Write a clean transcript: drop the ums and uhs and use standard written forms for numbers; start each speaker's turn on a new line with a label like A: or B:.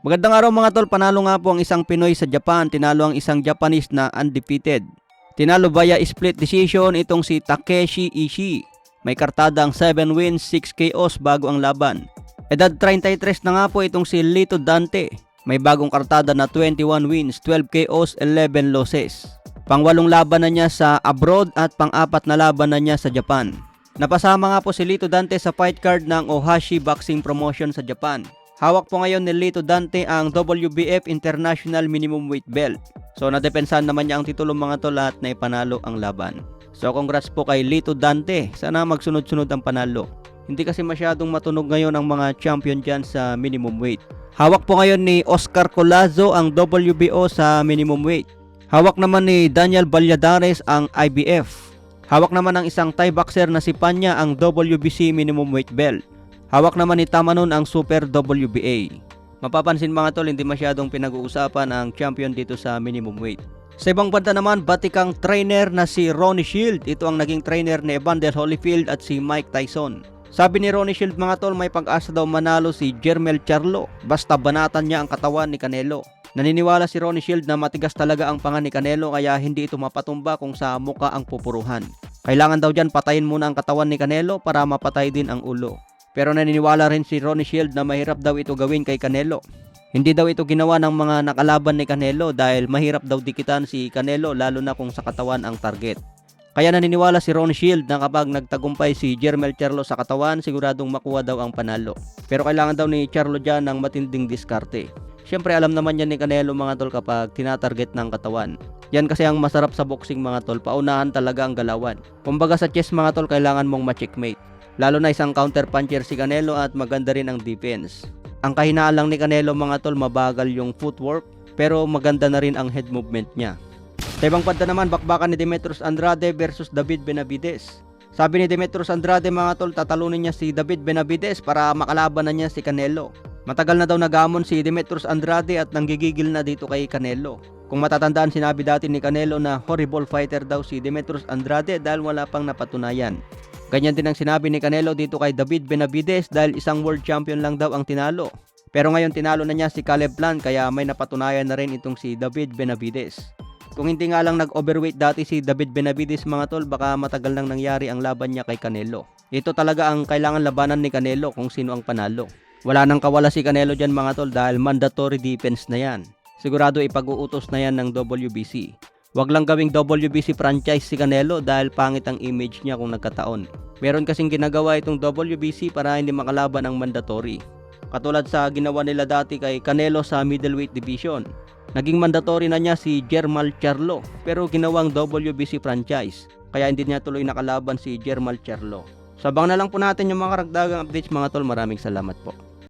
A: Magandang araw mga tol, panalo nga po ang isang Pinoy sa Japan, tinalo ang isang Japanese na undefeated. Tinalo via split decision itong si Takeshi Ishii. May kartadang 7 wins, 6 KOs bago ang laban. Edad 33 na nga po itong si Lito Dante. May bagong kartada na 21 wins, 12 KOs, 11 losses. Pang-8 laban na niya sa abroad at pang-4 na laban na niya sa Japan. Napasama nga po si Lito Dante sa fight card ng Ohashi Boxing Promotion sa Japan. Hawak po ngayon ni Lito Dante ang WBF International Minimum Weight Belt. So nadepensahan naman niya ang titulo mga tol at naipanalo ang laban. So congrats po kay Lito Dante. Sana magsunod-sunod ang panalo. Hindi kasi masyadong matunog ngayon ang mga champion dyan sa minimum weight. Hawak po ngayon ni Oscar Collazo ang WBO sa minimum weight. Hawak naman ni Daniel Valladares ang IBF. Hawak naman ng isang Thai boxer na si Panya ang WBC minimum weight belt. Hawak naman ni Tamanon ang Super WBA. Mapapansin mga tol, hindi masyadong pinag-uusapan ang champion dito sa minimum weight. Sa ibang banda naman, batikang trainer na si Ronnie Shield. Ito ang naging trainer ni Evander Holyfield at si Mike Tyson. Sabi ni Ronnie Shield mga tol, may pag-asa daw manalo si Jermel Charlo basta banatan niya ang katawan ni Canelo. Naniniwala si Ronnie Shield na matigas talaga ang panga ni Canelo kaya hindi ito mapatumba kung sa muka ang pupuruhan. Kailangan daw dyan patayin muna ang katawan ni Canelo para mapatay din ang ulo. Pero naniniwala rin si Ronnie Shield na mahirap daw ito gawin kay Canelo. Hindi daw ito ginawa ng mga nakalaban ni Canelo dahil mahirap daw dikitan si Canelo lalo na kung sa katawan ang target. Kaya naniniwala si Ronnie Shield na kapag nagtagumpay si Jermel Charlo sa katawan, siguradong makuha daw ang panalo. Pero kailangan daw ni Charlo dyan ng matinding diskarte. Siyempre alam naman yan ni Canelo mga tol kapag tinatarget ng katawan. Yan kasi ang masarap sa boxing mga tol, paunahan talaga ang galawan. Kumbaga sa chess mga tol, kailangan mong ma-checkmate. Lalo na isang counter puncher si Canelo at maganda rin ang defense. Ang kahinaan lang ni Canelo mga tol, mabagal yung footwork pero maganda na rin ang head movement niya. Sa ibang banda naman, bakbakan ni Demetrius Andrade versus David Benavidez. Sabi ni Demetrius Andrade mga tol, tatalunin niya si David Benavidez para makalaban na niya si Canelo. Matagal na daw nagamon si Demetrius Andrade at nanggigigil na dito kay Canelo. Kung matatandaan, sinabi dati ni Canelo na horrible fighter daw si Demetrius Andrade dahil wala pang napatunayan. Ganyan din ang sinabi ni Canelo dito kay David Benavidez dahil isang world champion lang daw ang tinalo. Pero ngayon tinalo na niya si Caleb Plant kaya may napatunayan na rin itong si David Benavidez. Kung hindi nga lang nag-overweight dati si David Benavidez mga tol, baka matagal nang nangyari ang laban niya kay Canelo. Ito talaga ang kailangan labanan ni Canelo kung sino ang panalo. Wala nang kawala si Canelo dyan mga tol dahil mandatory defense na yan. Sigurado ipag-uutos na yan ng WBC. Wag lang gawing WBC franchise si Canelo dahil pangit ang image niya kung nagkataon. Meron kasing ginagawa itong WBC para hindi makalaban ang mandatory. Katulad sa ginawa nila dati kay Canelo sa middleweight division. Naging mandatory na niya si Jermel Charlo pero ginawang WBC franchise. Kaya hindi niya tuloy nakalaban si Jermel Charlo. Sabang na lang po natin yung mga karagdagang updates mga tol. Maraming salamat po.